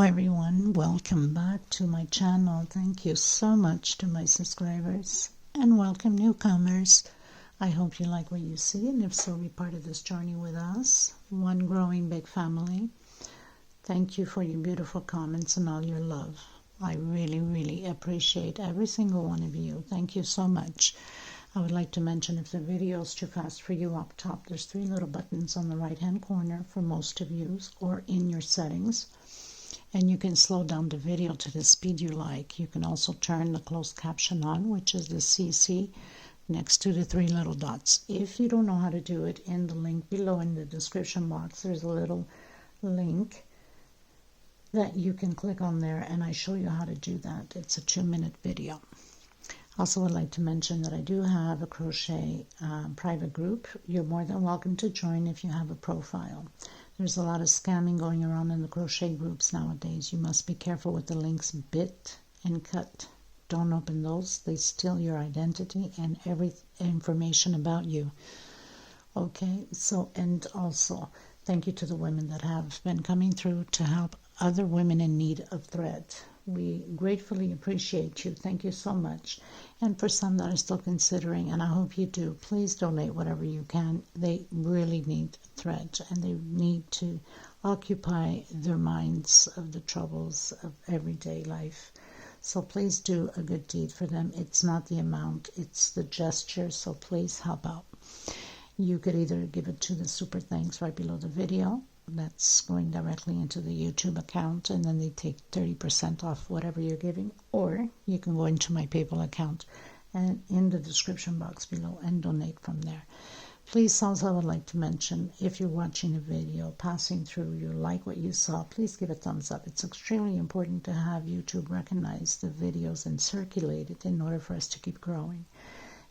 everyone, welcome back to my channel. Thank you so much to my subscribers and welcome newcomers. I hope you like what you see, and if so, be part of this journey with us, one growing big family. Thank you for your beautiful comments and all your love. I really appreciate every single one of you. Thank you so much. I would like to mention, if the video is too fast for you, up top there's 3 little buttons on the right hand corner for most of you, or in your settings, and you can slow down the video to the speed you like. You can also turn the closed caption on, which is the CC next to the 3 little dots. If you don't know how to do it, in the link below in the description box there's a little link that you can click on there, and I show you how to do that. It's a 2-minute video. Also, would like to mention that I do have a crochet private group. You're more than welcome to join if you have a profile. There's a lot of scamming going around in the crochet groups nowadays. You must be careful with the links bit and cut. Don't open those. They steal your identity and every information about you. Okay, so, and also thank you to the women that have been coming through to help other women in need of thread. We gratefully appreciate you. Thank you so much. And for some that are still considering, and I hope you do, please donate whatever you can. They really need thread, and they need to occupy their minds of the troubles of everyday life. So please do a good deed for them. It's not the amount, it's the gesture. So please help out. You could either give it to the super thanks right below the video. That's going directly into the YouTube account, and then they take 30% off whatever you're giving, or you can go into my PayPal account and in the description box below and donate from there. Please, also, I would like to mention, if you're watching a video, passing through, you like what you saw, please give a thumbs up. It's extremely important to have YouTube recognize the videos and circulate it in order for us to keep growing.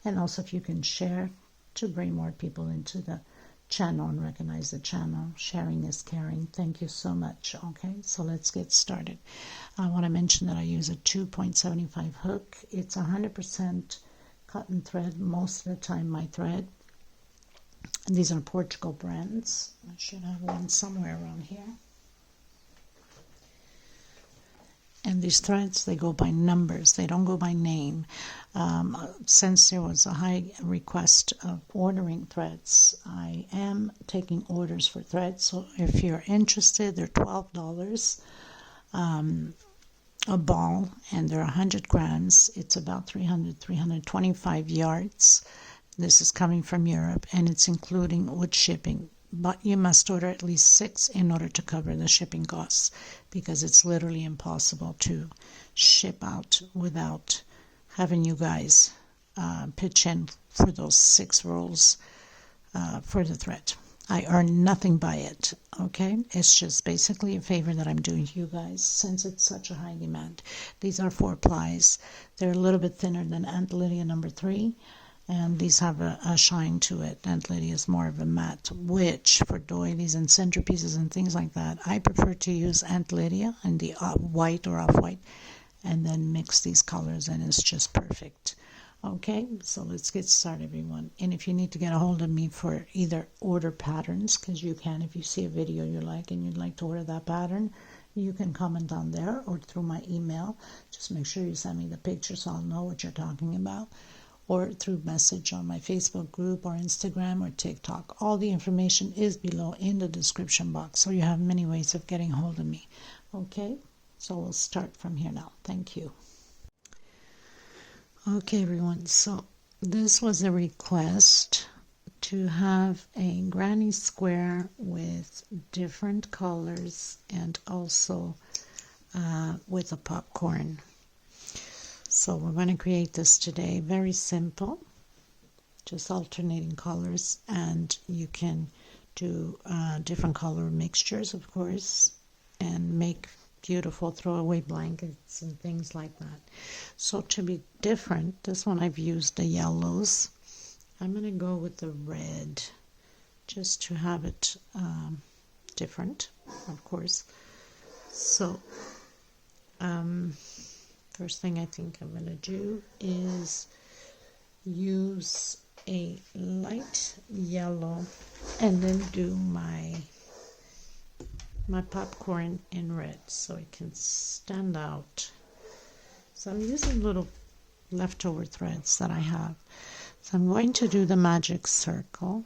And also, if you can share to bring more people into the channel and recognize the channel. Sharing is caring. Thank you so much. Okay, so let's get started. I want to mention that I use a 2.75 hook. It's 100% cotton thread most of the time, my thread. And these are Portugal brands. I should have one somewhere around here. And these threads, they go by numbers. They don't go by name. Since there was a high request of ordering threads, I am taking orders for threads. So if you're interested, they're $12 a ball, and they're 100 grams. It's about 325 yards. This is coming from Europe, and it's including with shipping. But you must order at least 6 in order to cover the shipping costs, because it's literally impossible to ship out without having you guys pitch in for those 6 rolls for the thread. I earn nothing by it, okay? It's just basically a favor that I'm doing to you guys since it's such a high demand. These are 4 plies. They're a little bit thinner than Aunt Lydia number 3. And these have a shine to it. Aunt Lydia is more of a matte, which for doilies and centerpieces and things like that, I prefer to use Aunt Lydia in the white or off-white, and then mix these colors, and it's just perfect. Okay, so let's get started, everyone. And if you need to get a hold of me for either order patterns, because you can, if you see a video you like and you'd like to order that pattern, you can comment on there or through my email. Just make sure you send me the picture so I'll know what you're talking about, or through message on my Facebook group or Instagram or TikTok. All the information is below in the description box, so you have many ways of getting hold of me. Okay, so we'll start from here now. Thank you. Okay, everyone, so this was a request to have a granny square with different colors and also with a popcorn. So we're going to create this today. Very simple, just alternating colors, and you can do different color mixtures, of course, and make beautiful throwaway blankets and things like that. So to be different, this one I've used the yellows. I'm going to go with the red just to have it different, of course. So first thing I think I'm going to do is use a light yellow and then do my my popcorn in red so it can stand out. So I'm using little leftover threads that I have. So I'm going to do the magic circle.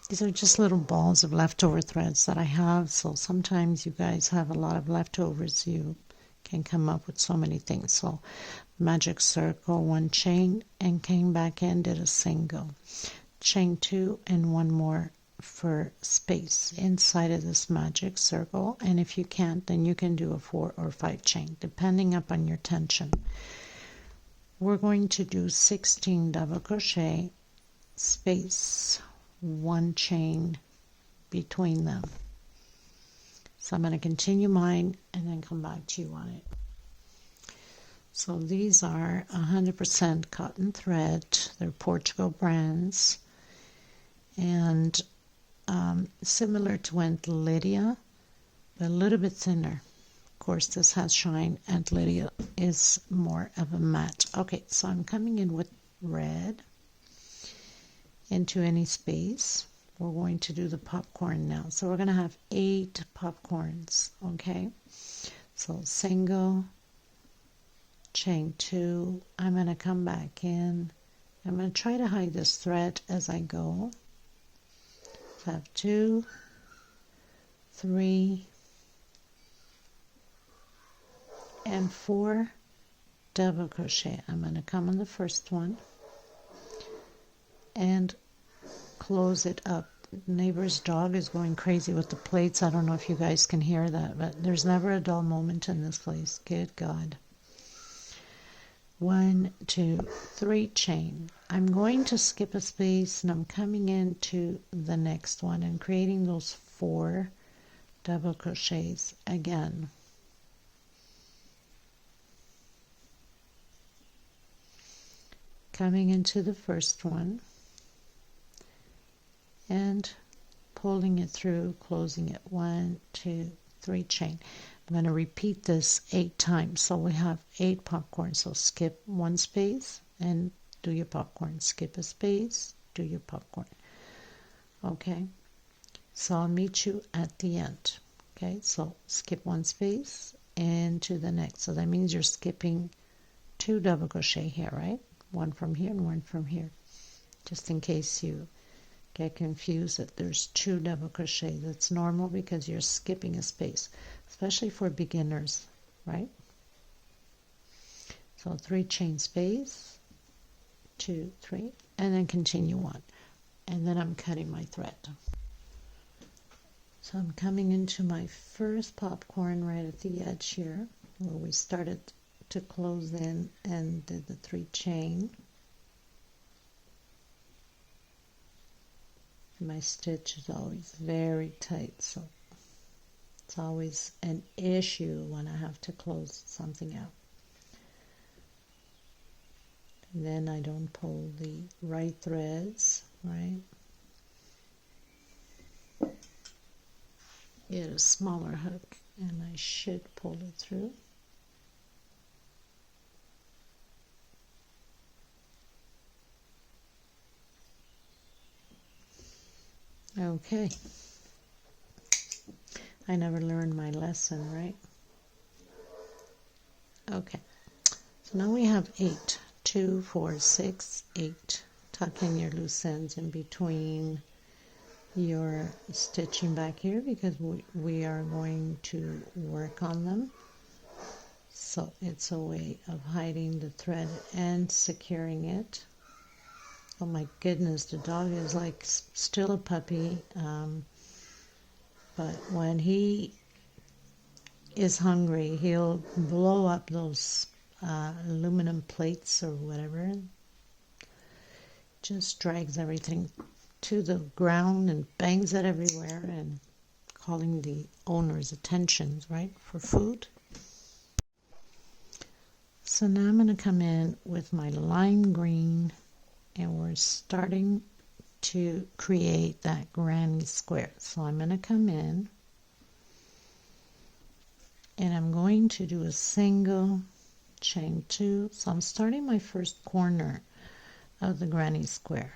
These are just little balls of leftover threads that I have. So sometimes you guys have a lot of leftovers. You can come up with so many things. So magic circle, one chain, and came back in, did a single. Chain two and one more for space inside of this magic circle. And if you can't, then you can do a 4 or 5 chain, depending upon your tension. We're going to do 16 double crochet, space, one chain between them. So I'm going to continue mine and then come back to you on it. So these are 100% cotton thread. They're Portugal brands, and similar to Aunt Lydia, but a little bit thinner. Of course, this has shine. Aunt Lydia is more of a matte. Okay, so I'm coming in with red into any space. We're going to do the popcorn now. So we're going to have 8 popcorns, okay? So single, chain 2. I'm going to come back in. I'm going to try to hide this thread as I go. So I have 2, 3, and 4 double crochet. I'm going to come on the first one and close it up. Neighbor's dog is going crazy with the plates. I don't know if you guys can hear that, but there's never a dull moment in this place. Good God. 1, 2, 3 chain. I'm going to skip a space and I'm coming into the next one and creating those 4 double crochets again. Coming into the first one and pulling it through, closing it. 1, 2, 3 chain. I'm going to repeat this 8 times. So we have 8 popcorn. So skip 1 space and do your popcorn. Skip a space, do your popcorn. Okay. So I'll meet you at the end. Okay. So skip 1 space and to the next. So that means you're skipping 2 double crochet here, right? 1 from here and 1 from here. Just in case you get confused that there's 2 double crochet. That's normal because you're skipping a space, especially for beginners, right? So 3 chain space, 2, 3, and then continue on. And then I'm cutting my thread. So I'm coming into my first popcorn right at the edge here, where we started to close in and did the 3 chain. My stitch is always very tight, so it's always an issue when I have to close something out. And then I don't pull the right threads, right? Get a smaller hook and I should pull it through. Okay. I never learned my lesson, right? Okay. So now we have 8. 2, 4, 6, 8. Tuck in your loose ends in between your stitching back here because we are going to work on them. So it's a way of hiding the thread and securing it. Oh my goodness, the dog is like still a puppy, but when he is hungry, he'll blow up those aluminum plates or whatever. Just drags everything to the ground and bangs it everywhere and calling the owner's attention, right, for food. So now I'm going to come in with my lime green and we're starting to create that granny square. So I'm going to come in and I'm going to do a single chain 2. So I'm starting my first corner of the granny square.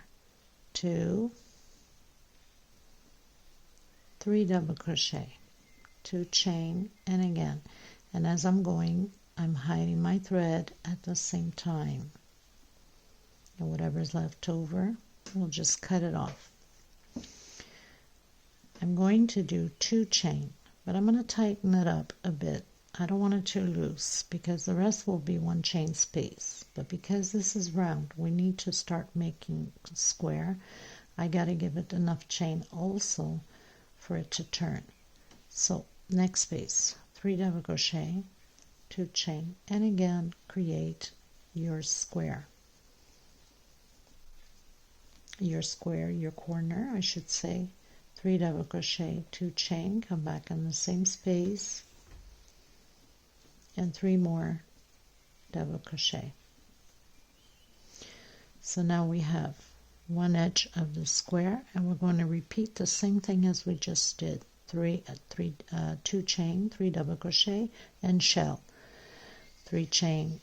2, 3 double crochet, 2 chain, and again, and as I'm going, I'm hiding my thread at the same time, and whatever's left over, we'll just cut it off. I'm going to do 2 chain, but I'm going to tighten it up a bit. I don't want it too loose because the rest will be 1 chain space, but because this is round, we need to start making square. I got to give it enough chain also for it to turn. So next space, 3 double crochet, 2 chain, and again create your square, your corner I should say. 3 double crochet, 2 chain, come back in the same space, and 3 more double crochet. So now we have one edge of the square, and we're going to repeat the same thing as we just did. 2 chain, 3 double crochet, and shell. 3 chain,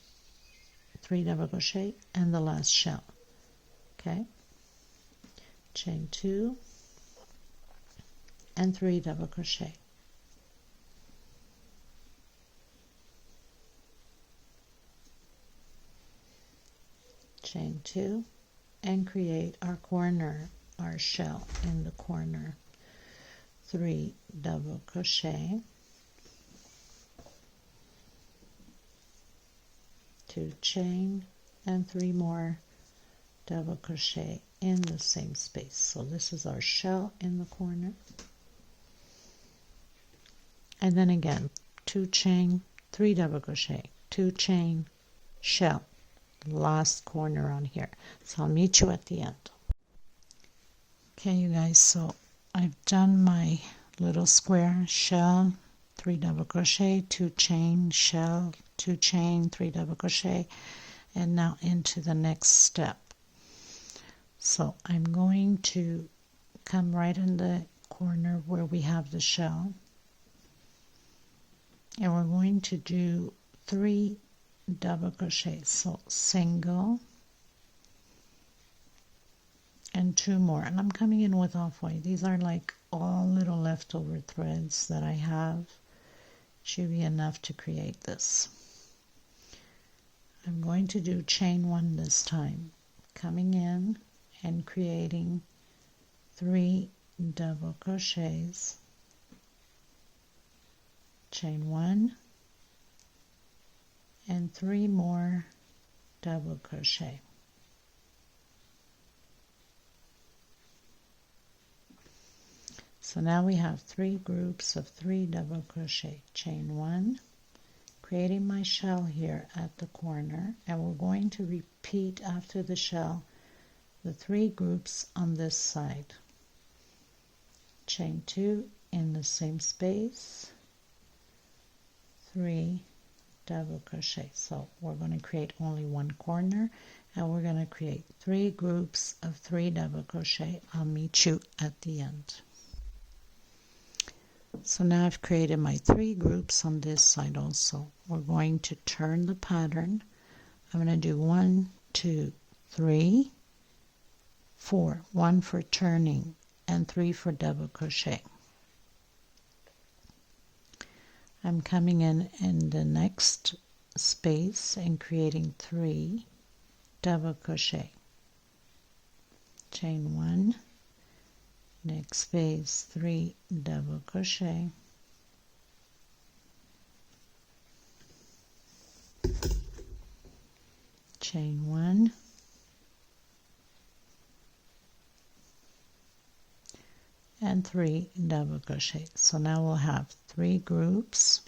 3 double crochet, and the last shell. Okay, chain 2 and 3 double crochet. Chain 2 and create our corner, our shell in the corner. 3 double crochet, 2 chain, and 3 more double crochet in the same space. So this is our shell in the corner, and then again 2 chain, 3 double crochet, 2 chain, shell, last corner on here. So I'll meet you at the end. Okay, you guys, so I've done my little square, shell, 3 double crochet, 2 chain, shell, 2 chain, 3 double crochet, and now into the next step. So I'm going to come right in the corner where we have the shell, and we're going to do 3 double crochet. So single and 2 more, and I'm coming in with off-white. These are like all little leftover threads that I have. Should be enough to create this. I'm going to do chain 1 this time, coming in and creating 3 double crochets, chain 1, and 3 more double crochet. So now we have 3 groups of 3 double crochet, chain 1, creating my shell here at the corner, and we're going to repeat after the shell the 3 groups on this side. Chain 2 in the same space, 3 double crochet. So we're going to create only 1 corner, and we're going to create 3 groups of 3 double crochet. I'll meet you at the end. So now I've created my 3 groups on this side also. We're going to turn the pattern. I'm going to do 1, 2, 3, 4, 1 for turning and 3 for double crochet. I'm coming in the next space and creating 3 double crochet, chain 1, next space 3 double crochet, chain 1, and 3 double crochet. So now we'll have 3 groups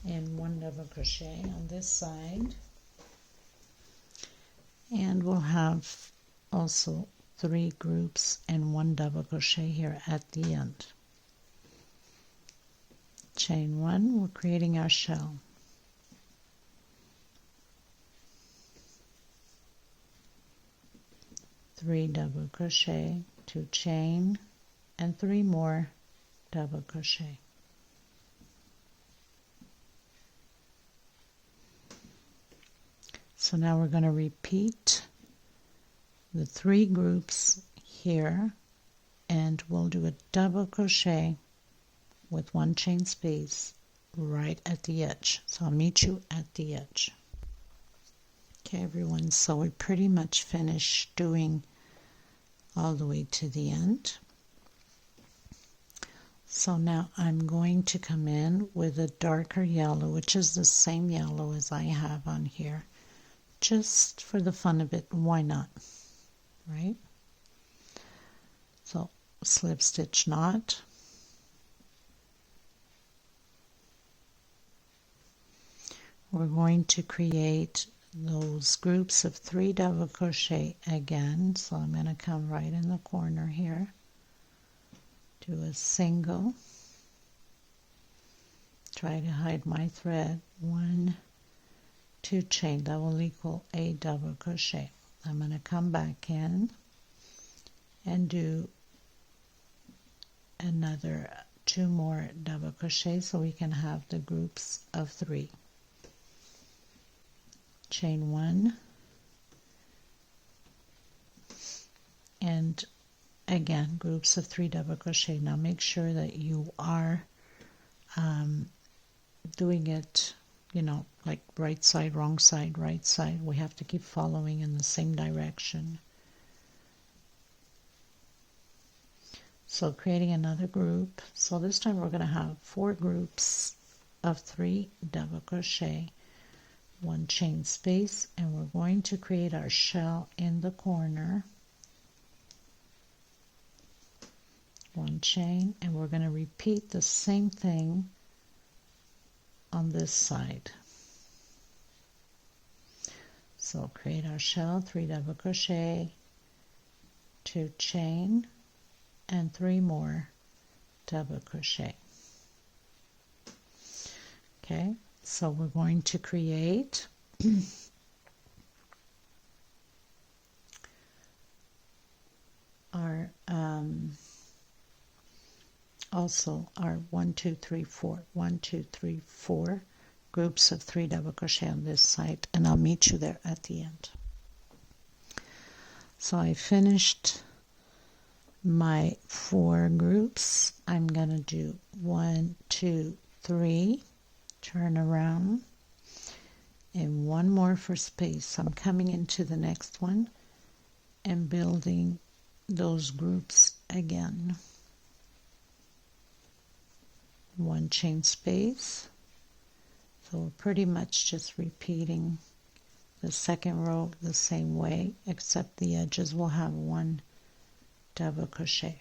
and 1 double crochet on this side, and we'll have also 3 groups and 1 double crochet here at the end. Chain 1, we're creating our shell. Three double crochet, 2 chain, and 3 more double crochet. So now we're going to repeat the 3 groups here and we'll do a double crochet with 1 chain space right at the edge. So I'll meet you at the edge. Okay everyone, so we pretty much finished doing all the way to the end. So now I'm going to come in with a darker yellow, which is the same yellow as I have on here. Just for the fun of it, why not? Right? So slip stitch knot. We're going to create those groups of 3 double crochet again. So I'm going to come right in the corner here. Do a single, try to hide my thread, 1, 2 chain, that will equal a double crochet. I'm going to come back in and do another 2 more double crochet so we can have the groups of 3. Chain 1 and again groups of 3 double crochet. Now make sure that you are doing it, you know, like right side, wrong side, right side. We have to keep following in the same direction. So creating another group. So this time we're going to have 4 groups of 3 double crochet, 1 chain space, and we're going to create our shell in the corner. 1 chain, and we're going to repeat the same thing on this side. So create our shell, 3 double crochet, 2 chain, and 3 more double crochet. Okay, so we're going to create our also our 1 2 3 4 1 2 3 4 groups of 3 double crochet on this side, and I'll meet you there at the end. So I finished my 4 groups. I'm going to do 1 2 3, turn around, and 1 more for space. I'm coming into the next one and building those groups again. 1 chain space. So we're pretty much just repeating the second row the same way, except the edges will have 1 double crochet.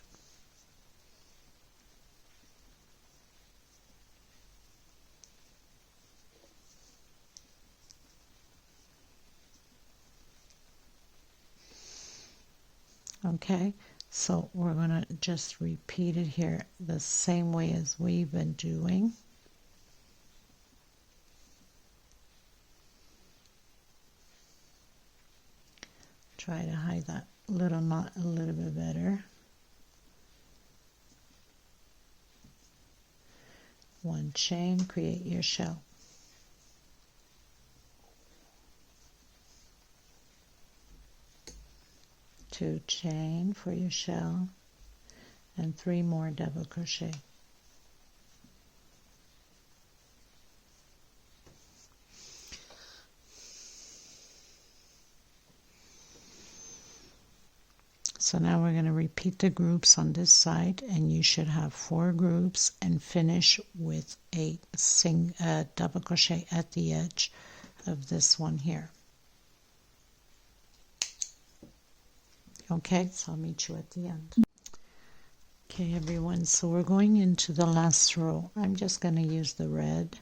Okay, so we're going to just repeat it here the same way as we've been doing. Try to hide that little knot a little bit better. 1 chain, create your shell. 2 chain for your shell, and 3 more double crochet. So now we're going to repeat the groups on this side, and you should have 4 groups and finish with a double crochet at the edge of this one here. Okay, so I'll meet you at the end. Okay everyone, so we're going into the last row. I'm just going to use the red,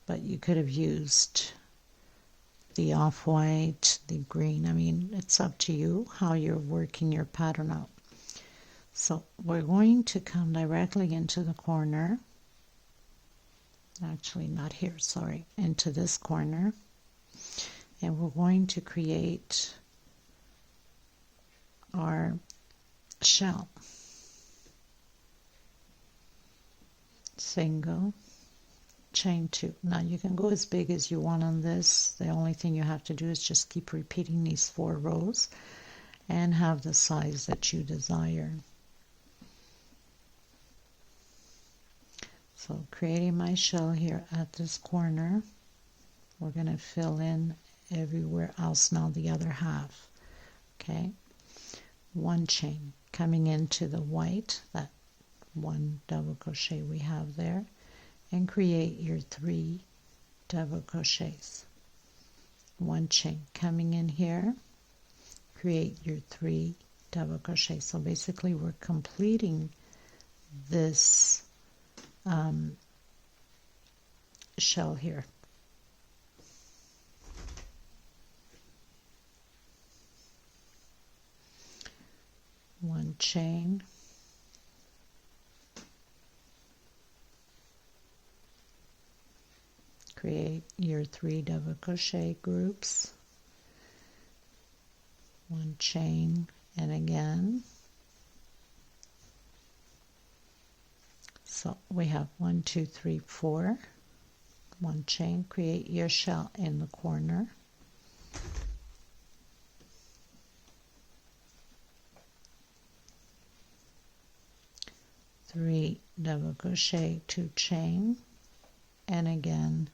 but you could have used the off-white, the green. I mean, it's up to you how you're working your pattern out. So we're going to come directly into the corner. Actually, not here, sorry. Into this corner. And we're going to create our shell. Single, chain 2. Now you can go as big as you want on this. The only thing you have to do is just keep repeating these 4 rows and have the size that you desire. So creating my shell here at this corner, we're going to fill in everywhere else now the other half. Okay, one chain coming into the white, that one double crochet we have there, and create your 3 double crochets. One chain coming in here, create your 3 double crochets. So basically we're completing this shell here. One chain, create your 3 double crochet groups, one chain, and again. So we have 1, 2, 3, 4, one chain, create your shell in the corner, three double crochet, 2 chain, and again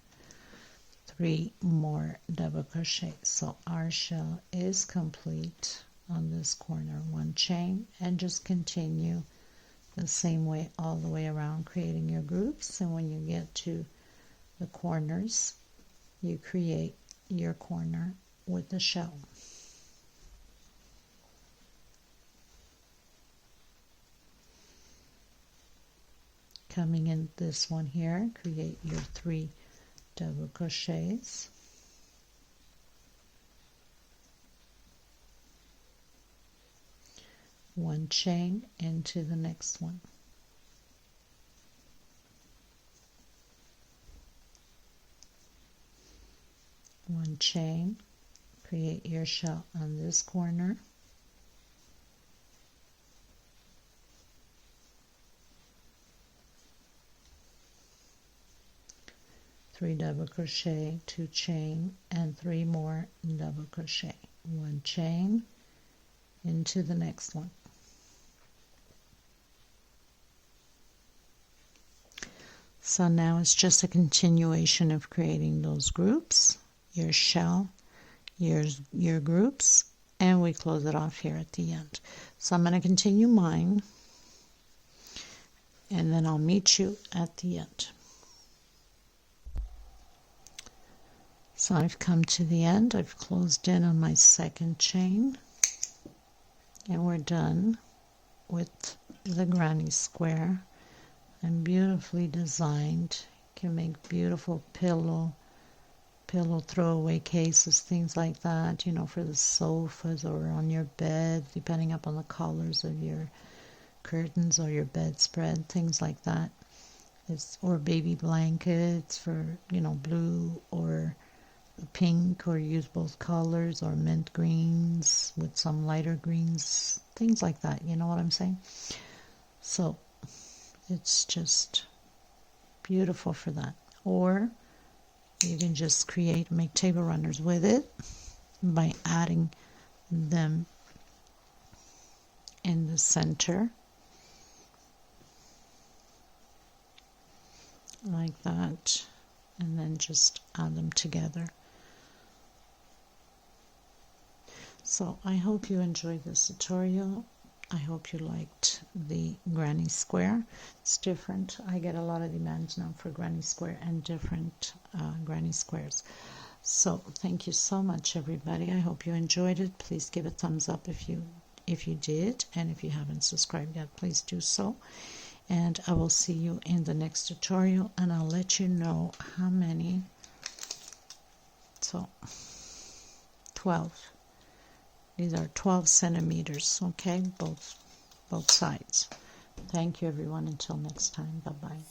3 more double crochet. So our shell is complete on this corner. One chain, and just continue the same way all the way around, creating your groups. And when you get to the corners, you create your corner with the shell. Coming in this one here, create your 3 double crochets, one chain into the next one, one chain, create your shell on this corner, three double crochet, 2 chain, and 3 more double crochet, one chain into the next one. So now it's just a continuation of creating those groups, your shell, your groups, and we close it off here at the end. So I'm going to continue mine, and then I'll meet you at the end. So I've come to the end. I've closed in on my second chain, and we're done with the granny square. And beautifully designed. You can make beautiful pillow throwaway cases, things like that, you know, for the sofas or on your bed, depending upon the colors of your curtains or your bedspread, things like that. Or baby blankets for, you know, blue or pink, or use both colors, or mint greens with some lighter greens, things like that, you know what I'm saying? So it's just beautiful for that. Or you can just make table runners with it by adding them in the center like that, and then just add them together. So I hope you enjoyed this tutorial. I hope you liked the granny square. It's different. I get a lot of demands now for granny square and different granny squares. So thank you so much, everybody. I hope you enjoyed it. Please give a thumbs up if you did, and if you haven't subscribed yet, please do so. And I will see you in the next tutorial, and I'll let you know how many. So 12. These are 12 centimeters, okay, both sides. Thank you, everyone. Until next time, bye-bye.